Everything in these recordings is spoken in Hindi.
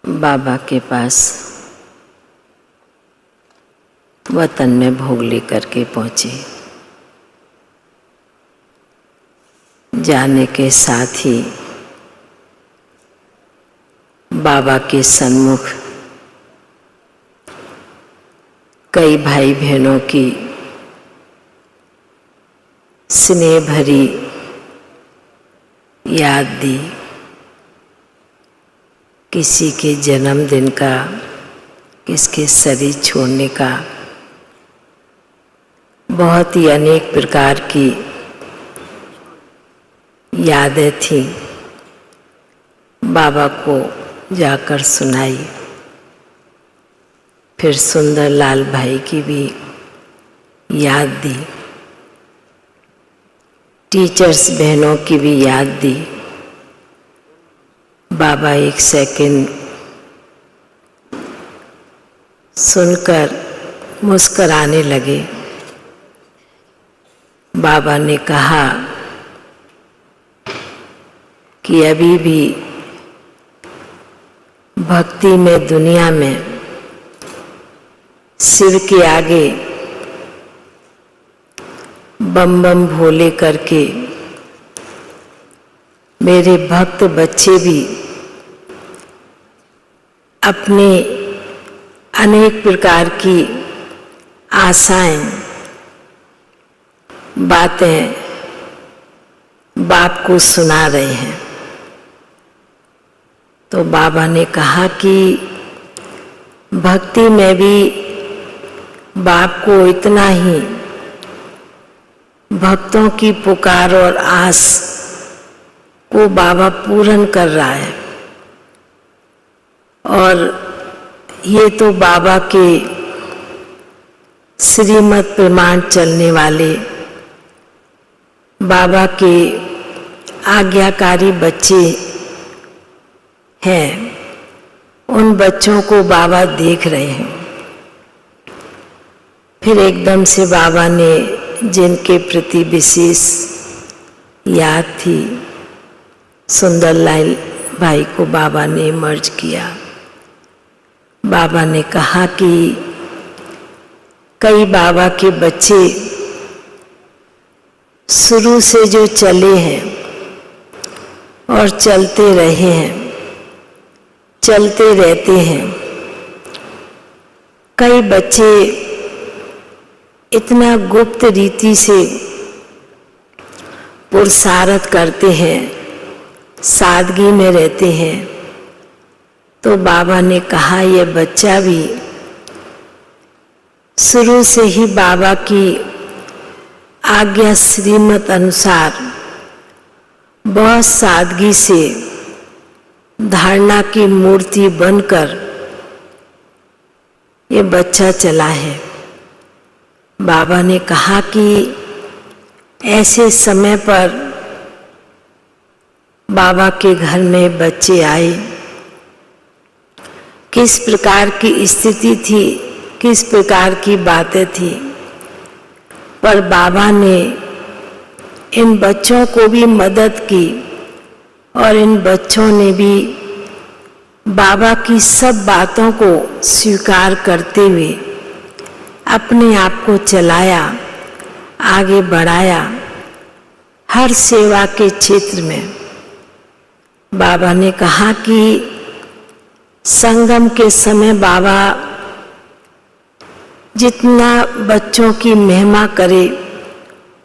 बाबा के पास वतन में भोग लेकर के पहुंचे। जाने के साथ ही बाबा के सन्मुख कई भाई बहनों की स्नेह भरी याद दी। किसी के जन्मदिन का, किसके शरीर छोड़ने का, बहुत ही अनेक प्रकार की यादें थी। बाबा को जाकर सुनाई। फिर सुंदरलाल भाई की भी याद दी। टीचर्स बहनों की भी याद दी। बाबा एक सेकंड सुनकर मुस्कराने लगे। बाबा ने कहा कि अभी भी भक्ति में, दुनिया में शिव के आगे बम बम भोले करके मेरे भक्त बच्चे भी अपने अनेक प्रकार की आशाएं, बातें बाप को सुना रहे हैं। तो बाबा ने कहा कि भक्ति में भी बाप को इतना ही भक्तों की पुकार और आस को बाबा पूर्ण कर रहा है। और ये तो बाबा के श्रीमत प्रमाण चलने वाले, बाबा के आज्ञाकारी बच्चे हैं। उन बच्चों को बाबा देख रहे हैं। फिर एकदम से बाबा ने जिनके प्रति विशेष याद थी, सुंदरलाल भाई को बाबा ने मर्ज किया। बाबा ने कहा कि कई बाबा के बच्चे शुरू से जो चले हैं और चलते रहे हैं, चलते रहते हैं। कई बच्चे इतना गुप्त रीति से पुरुषार्थ करते हैं, सादगी में रहते हैं। तो बाबा ने कहा यह बच्चा भी शुरू से ही बाबा की आज्ञा श्रीमत अनुसार बहुत सादगी से धारणा की मूर्ति बनकर ये बच्चा चला है। बाबा ने कहा कि ऐसे समय पर बाबा के घर में बच्चे आए, किस प्रकार की स्थिति थी, किस प्रकार की बातें थी, पर बाबा ने इन बच्चों को भी मदद की और इन बच्चों ने भी बाबा की सब बातों को स्वीकार करते हुए अपने आप को चलाया, आगे बढ़ाया। हर सेवा के क्षेत्र में बाबा ने कहा कि संगम के समय बाबा जितना बच्चों की महिमा करे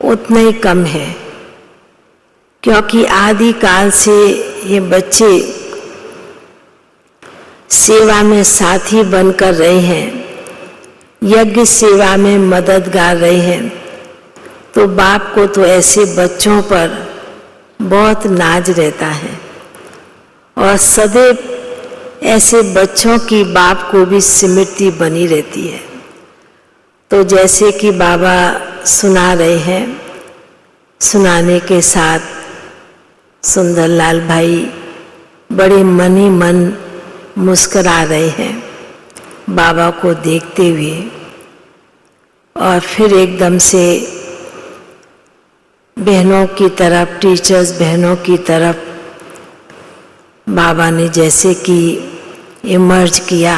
उतना ही कम है, क्योंकि आदि काल से ये बच्चे सेवा में साथी बनकर रहे हैं, यज्ञ सेवा में मददगार रहे हैं। तो बाप को तो ऐसे बच्चों पर बहुत नाज रहता है और सदैव ऐसे बच्चों की बाप को भी स्मृति बनी रहती है। तो जैसे कि बाबा सुना रहे हैं, सुनाने के साथ सुंदरलाल भाई बड़े मन ही मन मुस्करा रहे हैं बाबा को देखते हुए। और फिर एकदम से बहनों की तरफ, टीचर्स बहनों की तरफ बाबा ने जैसे कि इमर्ज किया।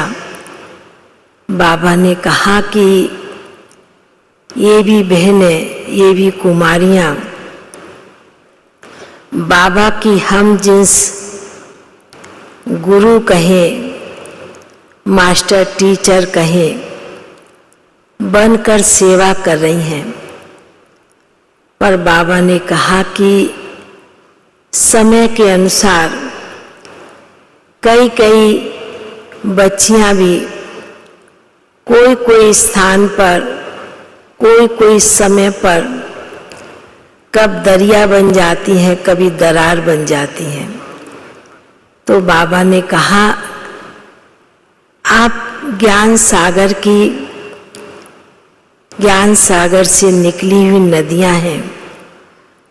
बाबा ने कहा कि ये भी बहनें, ये भी कुमारियाँ बाबा की हम जिस गुरु कहें, मास्टर टीचर कहें, बनकर सेवा कर रही हैं। पर बाबा ने कहा कि समय के अनुसार कई कई बच्चियां भी कोई कोई स्थान पर, कोई कोई समय पर कब दरिया बन जाती हैं, कभी दरार बन जाती हैं। तो बाबा ने कहा आप ज्ञान सागर से निकली हुई नदियां हैं।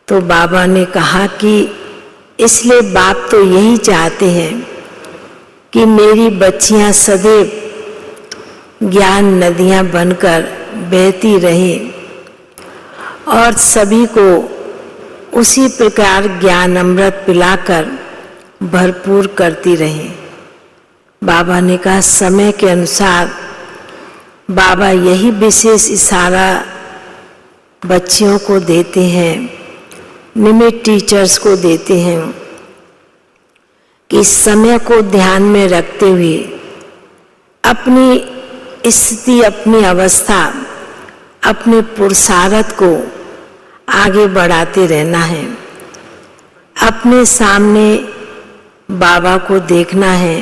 तो बाबा ने कहा कि इसलिए बाप तो यही चाहते हैं कि मेरी बच्चियां सदैव ज्ञान नदियां बनकर बहती रहें और सभी को उसी प्रकार ज्ञान अमृत पिलाकर भरपूर करती रहें। बाबा ने कहा समय के अनुसार बाबा यही विशेष इशारा बच्चियों को देते हैं, निमित्त टीचर्स को देते हैं कि समय को ध्यान में रखते हुए अपनी स्थिति, अपनी अवस्था, अपने पुरुषार्थ को आगे बढ़ाते रहना है। अपने सामने बाबा को देखना है,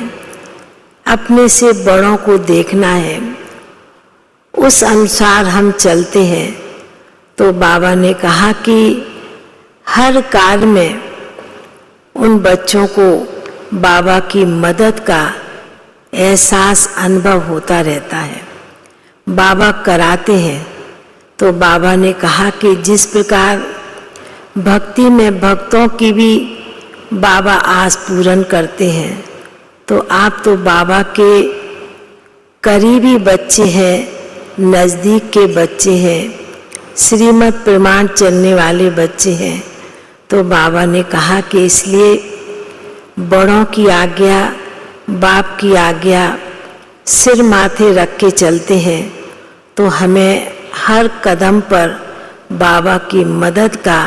अपने से बड़ों को देखना है, उस अनुसार हम चलते हैं। तो बाबा ने कहा कि हर कार्य में उन बच्चों को बाबा की मदद का एहसास, अनुभव होता रहता है। बाबा कराते हैं। तो बाबा ने कहा कि जिस प्रकार भक्ति में भक्तों की भी बाबा आस पूर्ण करते हैं, तो आप तो बाबा के करीबी बच्चे हैं, नज़दीक के बच्चे हैं, श्रीमत प्रमाण चलने वाले बच्चे हैं। तो बाबा ने कहा कि इसलिए बड़ों की आज्ञा, बाप की आज्ञा सिर माथे रख के चलते हैं तो हमें हर कदम पर बाबा की मदद का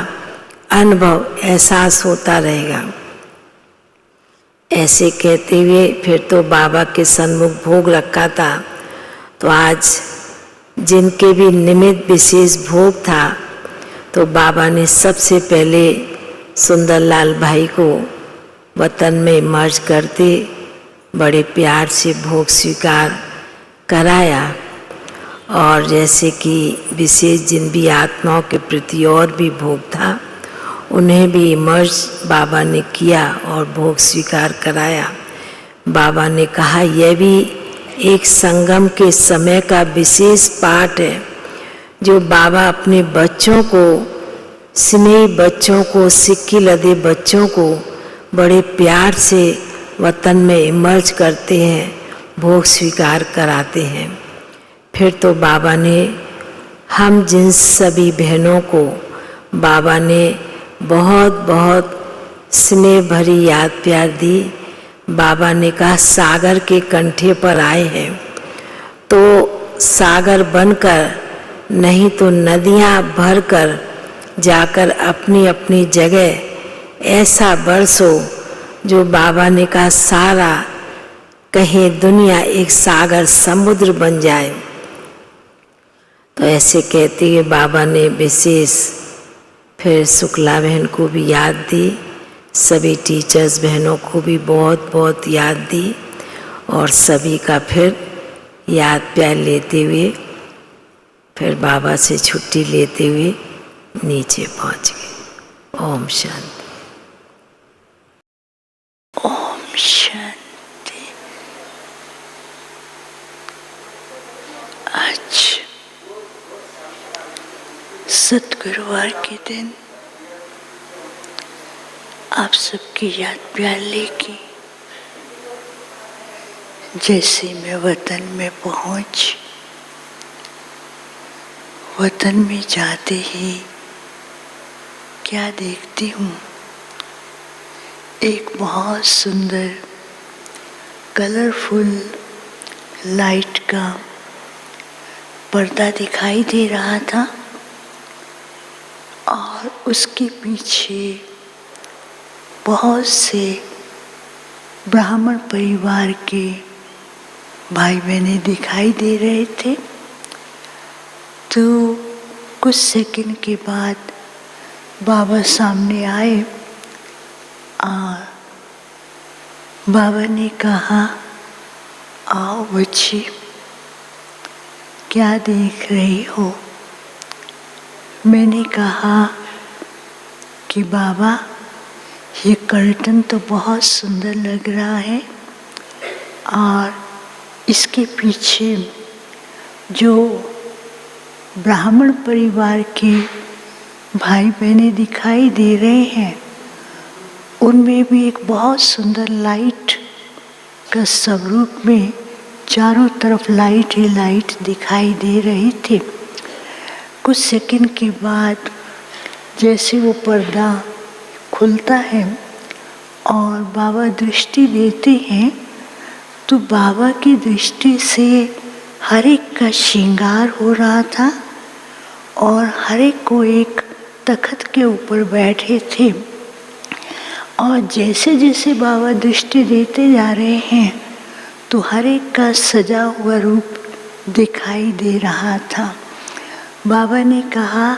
अनुभव, एहसास होता रहेगा। ऐसे कहते हुए फिर तो बाबा के सन्मुख भोग रखा था। तो आज जिनके भी निमित्त विशेष भोग था, तो बाबा ने सबसे पहले सुंदरलाल भाई को वतन में मर्ज करते बड़े प्यार से भोग स्वीकार कराया। और जैसे कि विशेष जिन भी आत्माओं के प्रति और भी भोग था, उन्हें भी मर्ज बाबा ने किया और भोग स्वीकार कराया। बाबा ने कहा यह भी एक संगम के समय का विशेष पाठ है, जो बाबा अपने बच्चों को, स्नेही बच्चों को, सिक्की लदे बच्चों को बड़े प्यार से वतन में इमर्ज करते हैं, भोग स्वीकार कराते हैं। फिर तो बाबा ने हम जिन सभी बहनों को बाबा ने बहुत बहुत स्नेह भरी याद प्यार दी। बाबा ने कहा सागर के कंठे पर आए हैं तो सागर बनकर, नहीं तो नदियाँ भरकर जाकर अपनी अपनी जगह ऐसा बरसो जो बाबा ने कहा सारा कहीं दुनिया एक सागर समुद्र बन जाए। तो ऐसे कहते हुए बाबा ने विशेष फिर शुक्ला बहन को भी याद दी, सभी टीचर्स बहनों को भी बहुत बहुत याद दी और सभी का फिर याद प्यार लेते हुए फिर बाबा से छुट्टी लेते हुए नीचे पहुंच गए। ओम शांति। ओम शांति। आज सतगुरुवार के दिन आप सबकी याद प्यार लेके जैसे मैं वतन में पहुंच, वतन में जाते ही क्या देखती हूँ, एक बहुत सुंदर कलरफुल लाइट का पर्दा दिखाई दे रहा था और उसके पीछे बहुत से ब्राह्मण परिवार के भाई बहनें दिखाई दे रहे थे। तो कुछ सेकंड के बाद बाबा सामने आए और बाबा ने कहा, आओ बच्ची, क्या देख रही हो? मैंने कहा कि बाबा, ये कर्टन तो बहुत सुंदर लग रहा है और इसके पीछे जो ब्राह्मण परिवार के भाई बहनें दिखाई दे रहे हैं, उनमें भी एक बहुत सुंदर लाइट का स्वरूप में चारों तरफ लाइट ही लाइट दिखाई दे रही थी। कुछ सेकंड के बाद जैसे वो पर्दा खुलता है और बाबा दृष्टि देते हैं, तो बाबा की दृष्टि से हर एक का श्रृंगार हो रहा था और हर एक को एक तख्त के ऊपर बैठे थे। और जैसे जैसे बाबा दृष्टि देते जा रहे हैं तो हर एक का सजा हुआ रूप दिखाई दे रहा था। बाबा ने कहा,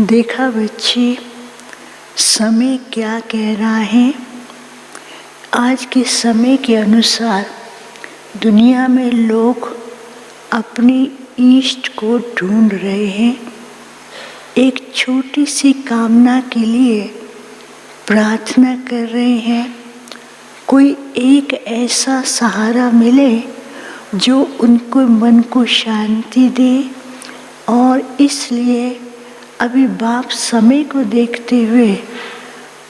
देखा बच्ची, समय क्या कह रहा है। आज के समय के अनुसार दुनिया में लोग अपनी इष्ट को ढूंढ रहे हैं। एक छोटी सी कामना के लिए प्रार्थना कर रहे हैं। कोई एक ऐसा सहारा मिले जो उनको मन को शांति दे, और इसलिए अभी बाप समय को देखते हुए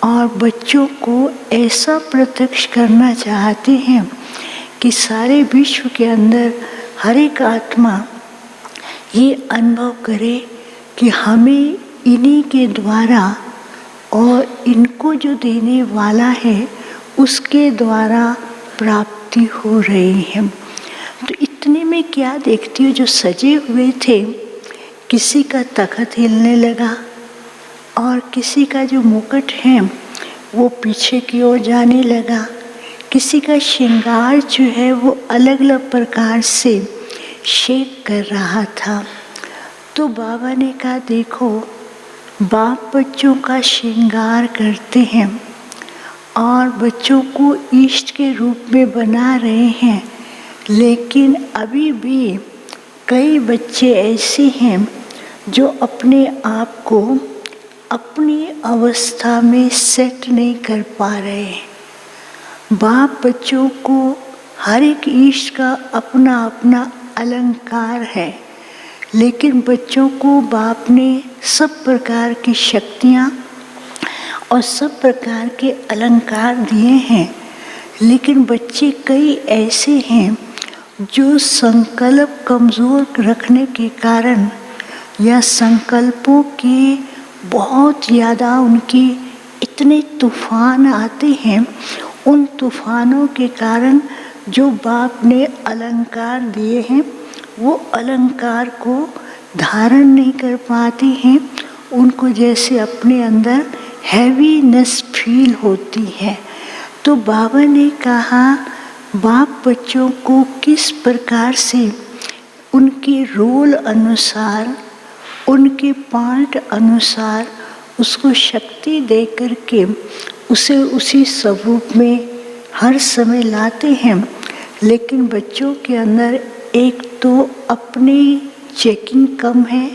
और बच्चों को ऐसा प्रत्यक्ष करना चाहते हैं कि सारे विश्व के अंदर हर एक आत्मा ये अनुभव करे कि हमें इन्हीं के द्वारा और इनको जो देने वाला है उसके द्वारा प्राप्ति हो रही है। तो इतने में क्या देखती हूँ, जो सजे हुए थे, किसी का तख्त हिलने लगा और किसी का जो मुकुट है वो पीछे की ओर जाने लगा। किसी का श्रृंगार जो है वो अलग अलग प्रकार से शेक कर रहा था। तो बाबा ने कहा, देखो, बाप बच्चों का श्रृंगार करते हैं और बच्चों को इष्ट के रूप में बना रहे हैं, लेकिन अभी भी कई बच्चे ऐसे हैं जो अपने आप को अपनी अवस्था में सेट नहीं कर पा रहे हैं। बाप बच्चों को हर एक इष्ट का अपना अपना अलंकार है, लेकिन बच्चों को बाप ने सब प्रकार की शक्तियाँ और सब प्रकार के अलंकार दिए हैं, लेकिन बच्चे कई ऐसे हैं जो संकल्प कमज़ोर रखने के कारण या संकल्पों के बहुत ज़्यादा उनके इतने तूफान आते हैं, उन तूफानों के कारण जो बाप ने अलंकार दिए हैं वो अलंकार को धारण नहीं कर पाते हैं। उनको जैसे अपने अंदर हैवीनेस फील होती है। तो बाबा ने कहा, बाप बच्चों को किस प्रकार से उनके रोल अनुसार, उनके पार्ट अनुसार उसको शक्ति दे कर के उसे उसी स्वरूप में हर समय लाते हैं। लेकिन बच्चों के अंदर एक तो अपनी चेकिंग कम है,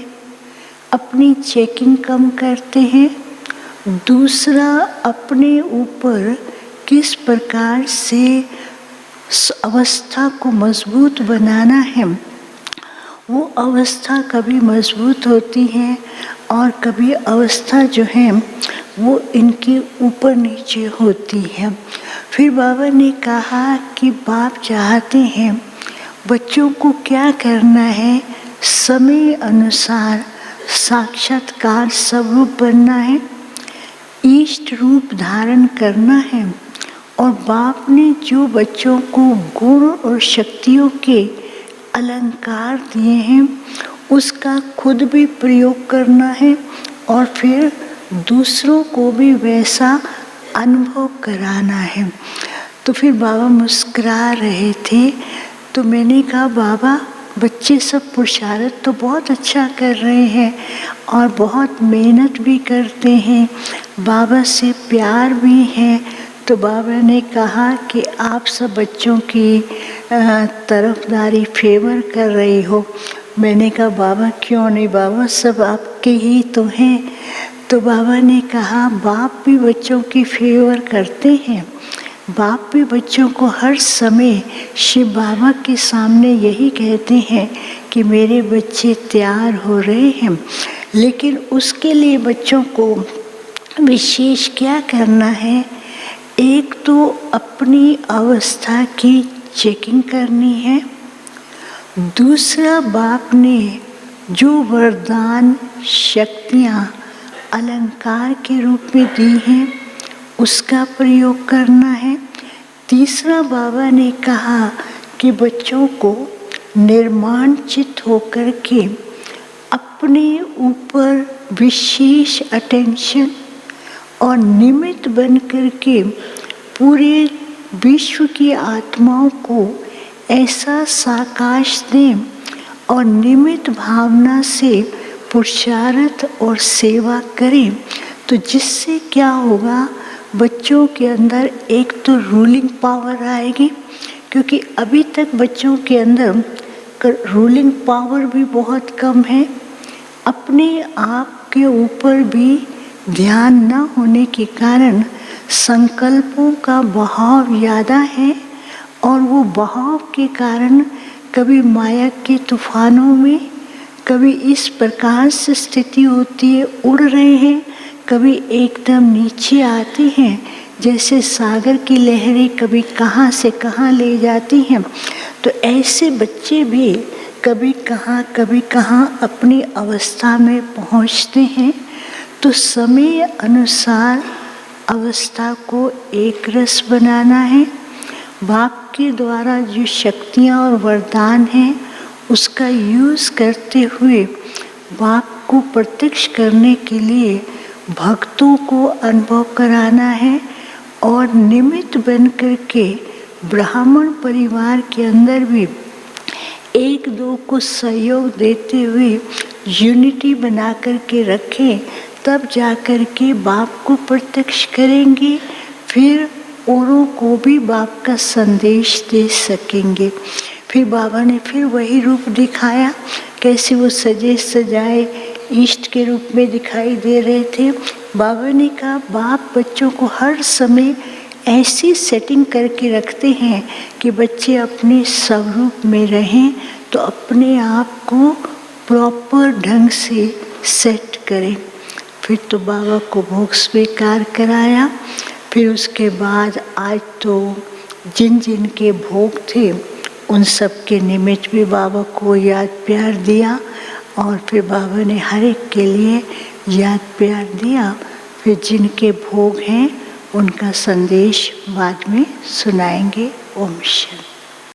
अपनी चेकिंग कम करते हैं। दूसरा, अपने ऊपर किस प्रकार से अवस्था को मजबूत बनाना है, वो अवस्था कभी मजबूत होती है और कभी अवस्था जो है वो इनके ऊपर नीचे होती है। फिर बाबा ने कहा कि बाप चाहते हैं बच्चों को क्या करना है, समय अनुसार साक्षात्कार स्वरूप बनना है, इष्ट रूप धारण करना है और बाप ने जो बच्चों को गुण और शक्तियों के अलंकार दिए हैं उसका खुद भी प्रयोग करना है और फिर दूसरों को भी वैसा अनुभव कराना है। तो फिर बाबा मुस्कुरा रहे थे, तो मैंने कहा बाबा बच्चे सब पुरुषार्थ तो बहुत अच्छा कर रहे हैं और बहुत मेहनत भी करते हैं, बाबा से प्यार भी है। तो बाबा ने कहा कि आप सब बच्चों की तरफदारी फेवर कर रही हो। मैंने कहा बाबा क्यों नहीं, बाबा सब आपके ही तो हैं। तो बाबा ने कहा बाप भी बच्चों की फेवर करते हैं, बाप भी बच्चों को हर समय शिव बाबा के सामने यही कहते हैं कि मेरे बच्चे तैयार हो रहे हैं। लेकिन उसके लिए बच्चों को विशेष क्या करना है, एक तो अपनी अवस्था की चेकिंग करनी है, दूसरा बाप ने जो वरदान शक्तियाँ अलंकार के रूप में दी हैं उसका प्रयोग करना है, तीसरा बाबा ने कहा कि बच्चों को निर्माणचित होकर के अपने ऊपर विशेष अटेंशन और निमित्त बन कर के पूरे विश्व की आत्माओं को ऐसा साकाश दें और निमित्त भावना से पुरुषार्थ और सेवा करें। तो जिससे क्या होगा, बच्चों के अंदर एक तो रूलिंग पावर आएगी, क्योंकि अभी तक बच्चों के अंदर रूलिंग पावर भी बहुत कम है, अपने आप के ऊपर भी ध्यान न होने के कारण संकल्पों का बहाव ज़्यादा है और वो बहाव के कारण कभी माया के तूफानों में, कभी इस प्रकार से स्थिति होती है उड़ रहे हैं, कभी एकदम नीचे आते हैं, जैसे सागर की लहरें कभी कहाँ से कहाँ ले जाती हैं। तो ऐसे बच्चे भी कभी कहाँ अपनी अवस्था में पहुँचते हैं। तो समय अनुसार अवस्था को एक रस बनाना है। बाप के द्वारा जो शक्तियाँ और वरदान हैं उसका यूज़ करते हुए बाप को प्रत्यक्ष करने के लिए भक्तों को अनुभव कराना है और निमित्त बन कर के ब्राह्मण परिवार के अंदर भी एक दो को सहयोग देते हुए यूनिटी बना कर के रखें, तब जा कर के बाप को प्रत्यक्ष करेंगे, फिर औरों को भी बाप का संदेश दे सकेंगे। फिर बाबा ने फिर वही रूप दिखाया, कैसे वो सजे सजाए इष्ट के रूप में दिखाई दे रहे थे। बाबा ने कहा बाप बच्चों को हर समय ऐसी सेटिंग करके रखते हैं कि बच्चे अपने स्वरूप में रहें, तो अपने आप को प्रॉपर ढंग से सेट करें। फिर तो बाबा को भोग स्वीकार कराया। फिर उसके बाद आज तो जिन जिन के भोग थे उन सब के निमित्त भी बाबा को याद प्यार दिया और फिर बाबा ने हर एक के लिए याद प्यार दिया। फिर जिनके भोग हैं उनका संदेश बाद में सुनाएंगे। ओम शांति।